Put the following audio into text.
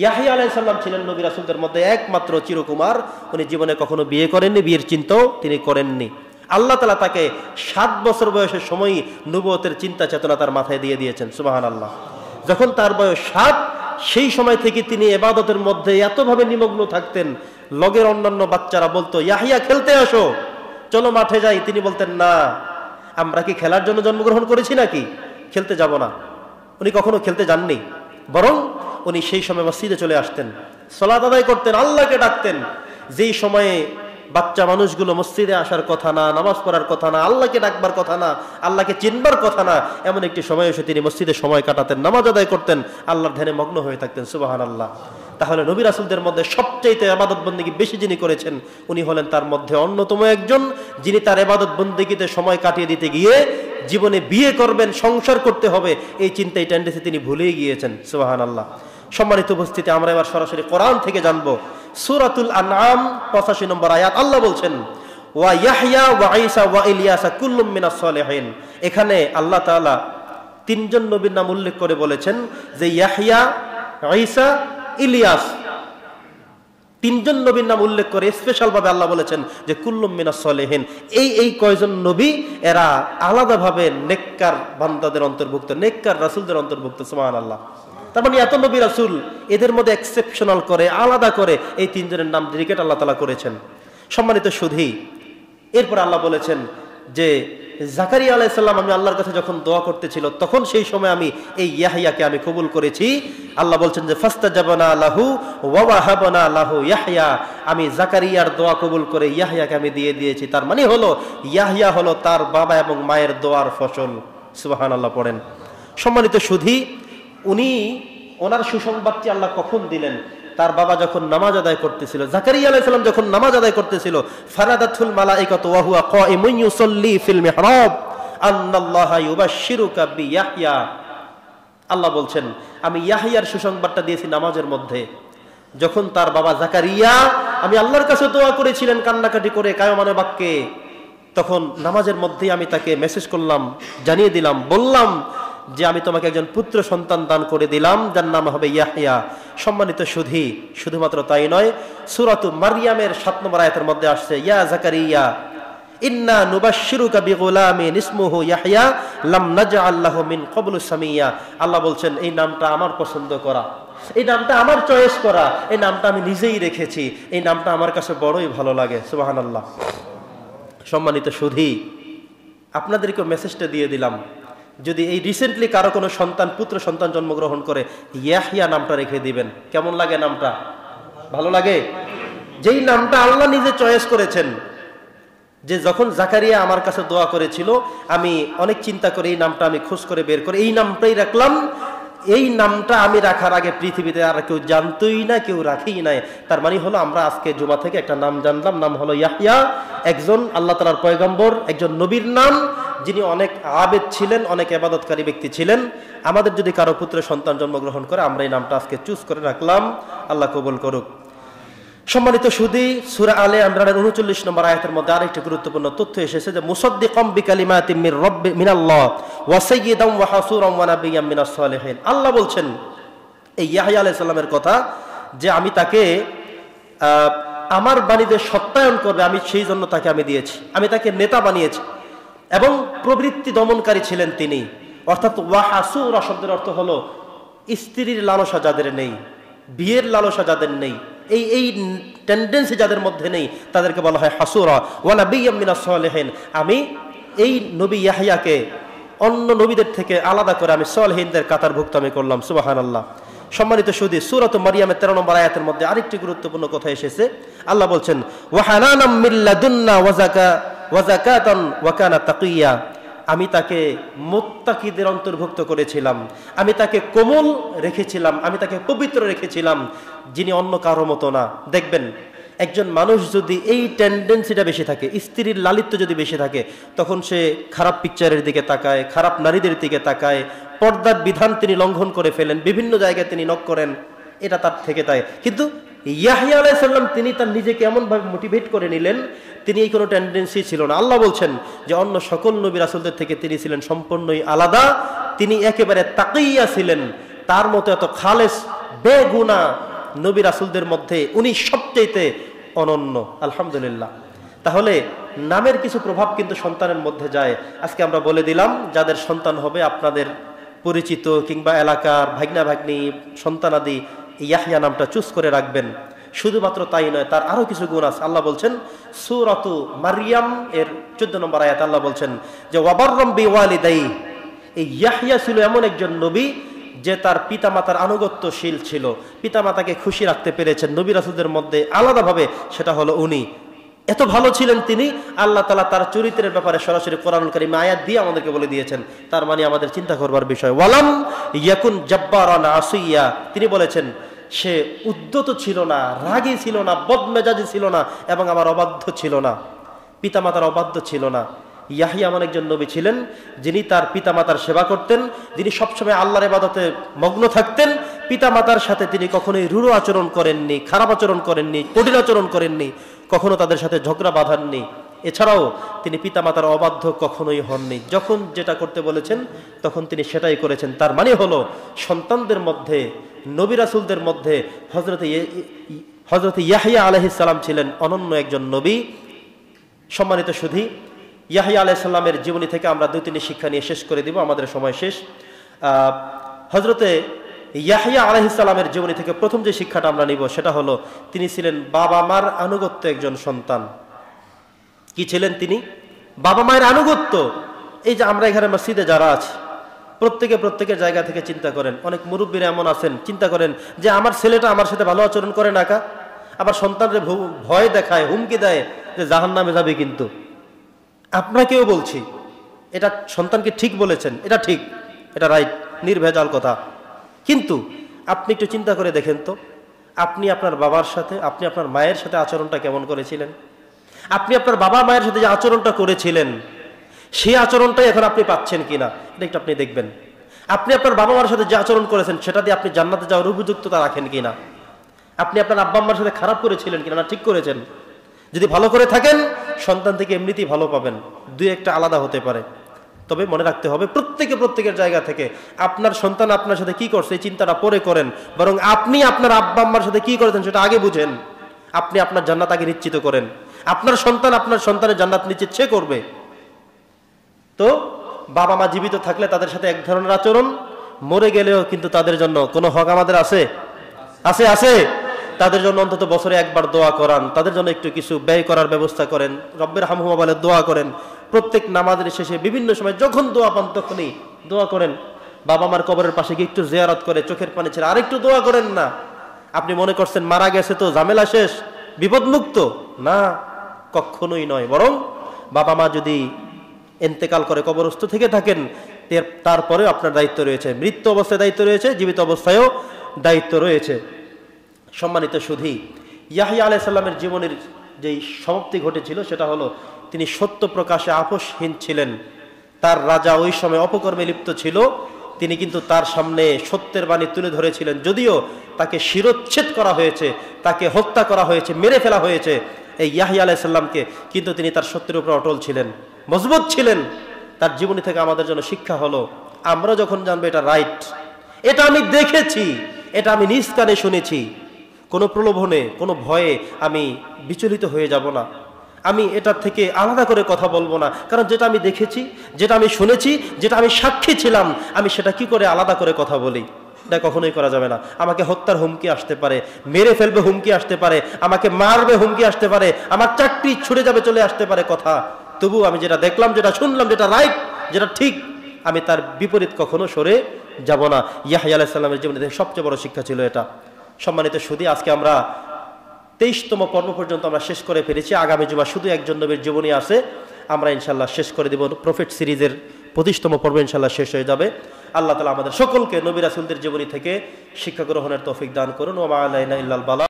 ইয়াহইয়া আলাইহিস সালাম ছিলেন নবী রাসূলদের মধ্যে একমাত্র চিরকুমার, উনি জীবনে কখনো বিয়ে করেননি, বিয়ের চিন্তাও তিনি করেননি। আল্লাহ তাআলা তাকে 7 বছর বয়সের সময়ই নবুয়তের চিন্তা চেতনা তার মাথায় দিয়ে দিয়েছেন, সুবহানাল্লাহ। যখন তার বয়স 7, সেই সময় থেকে তিনি ইবাদতের মধ্যে এতভাবে নিমগ্ন থাকতেন, লগের অন্যান্য বাচ্চারা বলতো ইয়াহইয়া খেলতে আসো, চলো মাঠে যাই, তিনি বলতেন না, আমরা কি খেলার জন্য জন্মগ্রহণ করেছি নাকি, খেলতে যাব না। উনি কখনো খেলতে যাননি, বরং উনি সেই সময় মসজিদে চলে আসতেন, সালাত আদায় করতেন, আল্লাহকে ডাকতেন। যেই সময়ে বাচ্চা মানুষগুলো মসজিদে আসার কথা না, নামাজ পড়ার কথা না, আল্লাহকে ডাকবার কথা না, আল্লাহকে চিনবার কথা না, এমন একটি সময় এসে তিনি মসজিদে সময় কাটাতেন, নামাজ আদায় করতেন, আল্লাহর ধ্যানে মগ্ন হয়ে থাকতেন, সুবহানাল্লাহ। তাহলে নবী রাসূলদের মধ্যে সবচাইতে ইবাদত বন্দেগী বেশি যিনি করেছেন, উনি হলেন তার মধ্যে অন্যতম একজন, যিনি তার ইবাদত বন্দেগীতে সময় কাটিয়ে দিতে গিয়ে জীবনে বিয়ে করবেন, সংসার করতে হবে, এই চিন্তা, এই টেন্ডেন্সি তিনি ভুলেই গিয়েছেন, সুবহানাল্লাহ। সম্মানিত উপস্থিতি, আমরা এবার সরাসরি কোরআন থেকে জানবো। সূরাতুল আনআম 85 নম্বর আয়াত, আল্লাহ বলছেন ওয়া ইয়াহইয়া ওয়া ঈসা ওয়া ইলিয়াস কুল্লুম মিনাস সালিহিন। এখানে আল্লাহ তাআলা 3 জন নবীর নাম উল্লেখ করে বলেছেন যে ইয়াহইয়া, ঈসা, ইলিয়াস, 3 জন নবীর নাম উল্লেখ করে স্পেশাল ভাবে আল্লাহ বলেছেন যে কুল্লুম মিনাস সালিহিন। এই কয়জন নবী, এরা আলাদাভাবে নেককার বান্দাদের অন্তর্ভুক্ত, নেককার রাসূলদের অন্তর্ভুক্ত, সুবহানাল্লাহ। তার মানে এত নবী রাসূল, এদের মধ্যে এক্সেপশনাল করে, আলাদা করে এই 3 জনের নাম ডেডিকেট আল্লাহ তাআলা করেছেন। সম্মানিত সুধী, এরপর আল্লাহ বলেছেন যে জাকারিয়া আলাইহিস সালাম আমি আল্লাহর কাছে যখন দোয়া করতেছিল, তখন সেই সময় আমি এই ইয়াহইয়াকে আমি কবুল করেছি। আল্লাহ বলছেন যে ফাস্তাজাবনা লাহু ওয়া ওয়াহাবনা লাহু ইয়াহইয়া, আমি জাকারিয়ার দোয়া কবুল করে ইয়াহইয়াকে আমি দিয়ে দিয়েছি। তার মানে হলো ইয়াহইয়া হলো তার বাবা এবং মায়ের দোয়ার ফসল, সুবহানাল্লাহ পড়েন। সম্মানিত সুধী, উনি ওনার সুসংবাদটি আল্লাহ কখন দিলেন? তার বাবা যখন নামাজ আদায় করতেছিল, জাকারিয়া আলাইহিস সালাম যখন নামাজ আদায় করতেছিল, ফানাদাতুল মালাইকাতু ওয়া হুয়া কাইমুন ইউসাল্লি ফিল মিহরাব আন্নাল্লাহা ইউবাশশিরুকা বিয়াহইয়া। আল্লাহ বলছেন আমি ইয়াহইয়ার সুসংবাদটা দিয়েছি নামাজের মধ্যে। যখন তার বাবা জাকারিয়া আমি আল্লাহর কাছে দোয়া করেছিলেন কান্নাকাটি করে কায়মানে বাক্যে, তখন নামাজের মধ্যেই আমি তাকে মেসেজ করলাম, জানিয়ে দিলাম, বললাম যে আমি তোমাকে একজন পুত্র সন্তান দান করে দিলাম, যার নাম হবে ইয়াহইয়া। সম্মানিত সুধী, শুধুমাত্র তাই নয়, সূরাতু মারইয়ামের 7 নম্বর আয়াতের মধ্যে আসছে ইয়া জাকারিয়া ইন্না নুবাশশিরুকা বিগুলামিন ইসমুহু ইয়াহইয়া লাম নাজআল লাহু মিন ক্বাবলু সামিয়া। আল্লাহ বলছেন এই নামটা আমার পছন্দ করা, এই নামটা আমার চয়েস করা, এই নামটা আমি নিজেই রেখেছি, এই নামটা আমার কাছে বড়ই ভালো লাগে, সুবহানাল্লাহ। সম্মানিত সুধী, আপনাদেরকে মেসেজটা দিয়ে দিলাম, যদি এই রিসেন্টলি কারো কোনো সন্তান, পুত্র সন্তান জন্মগ্রহণ করে, ইয়াহইয়া নামটা রেখে দিবেন। কেমন লাগে নামটা? ভালো লাগে? যেই নামটা আল্লাহ নিজে চয়েস করেছেন, যে যখন জাকারিয়া আমার কাছে দোয়া করেছিল, আমি অনেক চিন্তা করে এই নামটা আমি খোঁজ করে বের করে এই নামটাই রাখলাম। এই নামটা আমি রাখার আগে পৃথিবীতে আর কেউ জানতই না, কেউ রাখেই নাই। তার মানে হলো আমরা আজকে জুমা থেকে একটা নাম জানলাম, নাম হলো ইয়াহইয়া, একজন আল্লাহ তাআলার পয়গম্বর, একজন নবীর নাম, যিনি অনেক আবেদ ছিলেন, অনেক ইবাদতকারী ব্যক্তি ছিলেন। আমাদের যদি কারো পুত্র সন্তান জন্মগ্রহণ করে, আমরা এই নামটা আজকে চুজ করে রাখলাম, আল্লাহ কবুল করুক। সম্মানিত সুধী, সূরা আলে ইমরানের 39 নম্বর আয়াতের মধ্যে আরেকটি গুরুত্বপূর্ণ তথ্য এসেছে যে মুসাদ্দিকাম বিকালিমাতিম মিনাল্লাহ ওয়া সাইয়্যিদাম ওয়া হাসুরাম ওয়া নাবিয়্যাম মিনাস সালিহিন। আল্লাহ বলছেন এই ইয়াহইয়া আলাইহিস সালামের কথা, যে আমি তাকে আমার বাণীতে সত্যায়ন করবে, আমি সেই জন্য তাকে আমি দিয়েছি, আমি তাকে নেতা বানিয়েছি। এবং প্রবৃত্তি দমনকারী ছিলেন তিনি, অর্থাৎ ওয়া হাসুরা শব্দের অর্থ হলো স্ত্রীর লালসা যাদের নেই, বিয়ের লালসা যাদের নেই, এই টেন্ডেন্সি যাদের মধ্যে নেই, তাদেরকে বলা হয় হাসুরা। ওয়া নাবিয়্যাম মিনাস সালিহিন, আমি এই নবী ইয়াহইয়াকে অন্য নবীদের থেকে আলাদা করে আমি সালিহিনদের কাতারভুক্ত আমি করলাম, সুবহানাল্লাহ। সম্মানিত সুধী, সূরাতুল মারইয়ামের 13 নম্বর আয়াতের মধ্যে আরেকটি গুরুত্বপূর্ণ কথা এসেছে। আল্লাহ বলছেন ওয়া হানানাম মিন লাদুন্না ওয়া যাকাতান ওয়া কানা তাকিয়া, আমি তাকে মুত্তাকিদের অন্তর্ভুক্ত করেছিলাম, আমি তাকে কোমল রেখেছিলাম, আমি তাকে পবিত্র রেখেছিলাম, যিনি অন্য কারো মতো না। দেখবেন একজন মানুষ যদি এই টেন্ডেন্সিটা বেশি থাকে, স্ত্রীর লালিত্য যদি বেশি থাকে, তখন সে খারাপ পিকচারের দিকে তাকায়, খারাপ নারীদের দিকে তাকায়, পর্দার বিধান তিনি লঙ্ঘন করে ফেলেন, বিভিন্ন জায়গায় তিনি নক করেন, এটা তার থেকে তাই। কিন্তু ইয়াহইয়া আলাইহিস সালাম তিনি তার নিজেকে এমনভাবে মোটিভেট করে নিলেন, তিনি এই কোনো টেন্ডেন্সি ছিল না। আল্লাহ বলছেন যে অন্য সকল নবী রাসূলদের থেকে তিনি ছিলেন সম্পূর্ণই আলাদা, তিনি একেবারে তাকিয়া ছিলেন, তার মতো এত খালেস বেগুনা নবী রাসূলদের মধ্যে উনি সবচেয়ে অনন্য। আলহামদুলিল্লাহ। তাহলে নামের কিছু প্রভাব কিন্তু সন্তানের মধ্যে যায়। আজকে আমরা বলে দিলাম যাদের সন্তান হবে আপনাদের পরিচিত কিংবা এলাকার ভাগ্না ভাগ্নী সন্তানাদি ইয়াহইয়া নামটা চুজ করে রাখবেন। শুধুমাত্র তাই নয়, তার আরো কিছু গুণ আছে। আল্লাহ বলছেন সূরাতু মারইয়াম এর 14 নম্বর আয়াতে আল্লাহ বলছেন যে ওয়াবাররাম বিওয়ালিদাই, এই ইয়াহইয়া ছিল এমন একজন নবী যে তার পিতামাতার আনুগত্যশীল ছিল, পিতামাতাকে খুশি রাখতে পেরেছেন নবী রাসূলদের মধ্যে আলাদাভাবে, সেটা হলো উনি। এত ভালো ছিলেন তিনি, আল্লাহ তাআলা তার চরিত্রের ব্যাপারে সরাসরি কোরআনুল কারীমে আয়াত দিয়ে আমাদেরকে বলে দিয়েছেন। তার মানে আমাদের চিন্তা করবার বিষয়। ওয়ালাম ইয়াকুন জাব্বারান আসিয়া, তিনি বলেছেন সে উদ্যত ছিল না, রাগী ছিল না, বদমেজাজি ছিল না, এবং আমার অবাধ্য ছিল না, পিতামাতার অবাধ্য ছিল না। ইয়াহইয়া এমন একজন নবী ছিলেন যিনি তার পিতামাতার সেবা করতেন, যিনি সবসময় আল্লাহর ইবাদতে মগ্ন থাকতেন। পিতামাতার সাথে তিনি কখনোই রূঢ় আচরণ করেননি, খারাপ আচরণ করেননি, কঠিন আচরণ করেননি, কখনো তাদের সাথে ঝগড়া বাঁধাননি। এছাড়াও তিনি পিতামাতার অবাধ্য কখনোই হননি। যখন যেটা করতে বলেছেন তখন তিনি সেটাই করেছেন। তার মানে হলো সন্তানদের মধ্যে, নবী রাসূলদের মধ্যে হযরত ইয়াহইয়া আলাইহিস সালাম ছিলেন অনন্য একজন নবী। সম্মানিত সুধী, ইয়াহইয়া আলাইহিস সালামের জীবনী থেকে আমরা 2-3 শিক্ষা নিয়ে শেষ করে দিব, আমাদের সময় শেষ। হযরতে ইয়াহইয়া আলাইহিস সালামের জীবনী থেকে প্রথম যে শিক্ষাটা আমরা নিব সেটা হলো তিনি ছিলেন বাবা মার আনুগত্য একজন সন্তান। কি ছিলেন তিনি? বাবা মায়ের আনুগত্য। এই যে আমরা এখানে মসজিদে যারা আছি প্রত্যেকের জায়গা থেকে চিন্তা করেন, অনেক মুরব্বীরা এমন আছেন চিন্তা করেন যে আমার ছেলেটা আমার সাথে ভালো আচরণ করে না, আবার সন্তানরে ভয় দেখায়, হুমকি দেয় যে জাহান্নামে যাবে। কিন্তু আপনাকেও বলছি, এটা সন্তানকে ঠিক বলেছেন, এটা ঠিক, এটা রাইট, নির্ভেজাল কথা। কিন্তু আপনি একটু চিন্তা করে দেখেন তো, আপনি আপনার বাবার সাথে, আপনি আপনার মায়ের সাথে আচরণটা কেমন করেছিলেন? আপনি আপনার বাবা মায়ের সাথে যে আচরণটা করেছিলেন সেই আচরণটাই এখন আপনি পাচ্ছেন কিনা এটা একটু আপনি দেখবেন। আপনি আপনার বাবা মার সাথে যে আচরণ করেছেন সেটা দিয়ে আপনি জান্নাতে যাওয়ার উপযুক্ততা রাখেন কিনা? আপনি আপনার আব্বা আম্মার সাথে খারাপ করেছিলেন কিনা, না ঠিক করেছেন? যদি ভালো করে থাকেন সন্তান থেকে এমনিতেই ভালো পাবেন, 2-1টা আলাদা হতে পারে। তবে মনে রাখতে হবে প্রত্যেকের জায়গা থেকে আপনার সন্তান আপনার সাথে কি করছে এই চিন্তাটা পরে করেন, বরং আপনি আপনার আব্বা আম্মার সাথে কি করেছেন সেটা আগে বুঝেন। আপনি আপনার জান্নাত আগে নিশ্চিত করেন। আপনার সন্তান আপনার সন্তানের জান্নাত নিশ্চিত সে করবে। তো বাবা মা জীবিত থাকলে তাদের সাথে এক ধরনের আচরণ, মরে গেলেও কিন্তু তাদের জন্য কোনো হক আমাদের আছে আছে আছে তাদের জন্য অন্তত বছরে একবার দোয়া করান, তাদের জন্য একটু কিছু ব্যয় করার ব্যবস্থা করেন, রব্বের হামহুমা বলে দোয়া করেন। প্রত্যেক নামাজের শেষে বিভিন্ন সময় যখন দোয়া পান তখনই দোয়া করেন। বাবা মার কবরের পাশে গিয়ে একটু জিয়ারত করে চোখের পানি ছেড়ে আরেকটু দোয়া করেন না। আপনি মনে করছেন মারা গেছে তো ঝামেলা শেষ, বিপদমুক্ত, না, কখনোই নয়। বরং বাবা মা যদি ইন্তেকাল করে কবরস্থ থেকে থাকেন তারপরেও আপনার দায়িত্ব রয়েছে, মৃত্যু অবস্থায় দায়িত্ব রয়েছে, জীবিত অবস্থায়ও দায়িত্ব রয়েছে। সম্মানিত সুধী, ইয়াহইয়া আলাইহিস সালামের জীবনের যেই সমাপ্তি ঘটেছিল সেটা হলো তিনি সত্য প্রকাশে আপোষহীন ছিলেন। তার রাজা ওই সময় অপকর্মে লিপ্ত ছিল, তিনি কিন্তু তার সামনে সত্যের বাণী তুলে ধরেছিলেন। যদিও তাকে শিরচ্ছেদ করা হয়েছে, তাকে হত্যা করা হয়েছে, মেরে ফেলা হয়েছে এই ইয়াহইয়া আলাইহিস সালামকে, কিন্তু তিনি তার সত্যের উপর অটল ছিলেন, মজবুত ছিলেন। তার জীবনী থেকে আমাদের জন্য শিক্ষা হলো আমরা যখন জানবো এটা রাইট, এটা আমি দেখেছি, এটা আমি নিজ কানে শুনেছি, কোনো প্রলোভনে কোনো ভয়ে আমি বিচলিত হয়ে যাব না, আমি এটার থেকে আলাদা করে কথা বলবো না। কারণ যেটা আমি দেখেছি, যেটা আমি শুনেছি, যেটা আমি সাক্ষী ছিলাম, আমি সেটা কি করে আলাদা করে কথা বলি? এটা কখনোই করা যাবে না। আমাকে হত্যার হুমকি আসতে পারে, মেরে ফেলবে হুমকি আসতে পারে, আমাকে মারবে হুমকি আসতে পারে, আমার চাকরি ছুটে যাবে চলে আসতে পারে কথা, তবু আমি যেটা দেখলাম, যেটা শুনলাম, যেটা রাইট, যেটা ঠিক, আমি তার বিপরীত কখনো সরে যাব না। ইয়াহইয়া আলাইহিস সালামের জীবনে সবচেয়ে বড় শিক্ষা ছিল এটা। সম্মানিত সুধী, আজকে আমরা 23তম পর্ব পর্যন্ত আমরা শেষ করে ফেলেছি। আগামী জুমা শুধু একজন নবীর জীবনী আছে, আমরা ইনশাল্লাহ শেষ করে দেব। প্রফেট সিরিজের 25তম পর্ব ইনশাল্লাহ শেষ হয়ে যাবে। আল্লাহ তাআলা আমাদের সকলকে নবী রাসূলদের জীবনী থেকে শিক্ষা গ্রহণের তৌফিক দান করুন। ওয়া মা আলাইনা ইল্লাল বালাগ।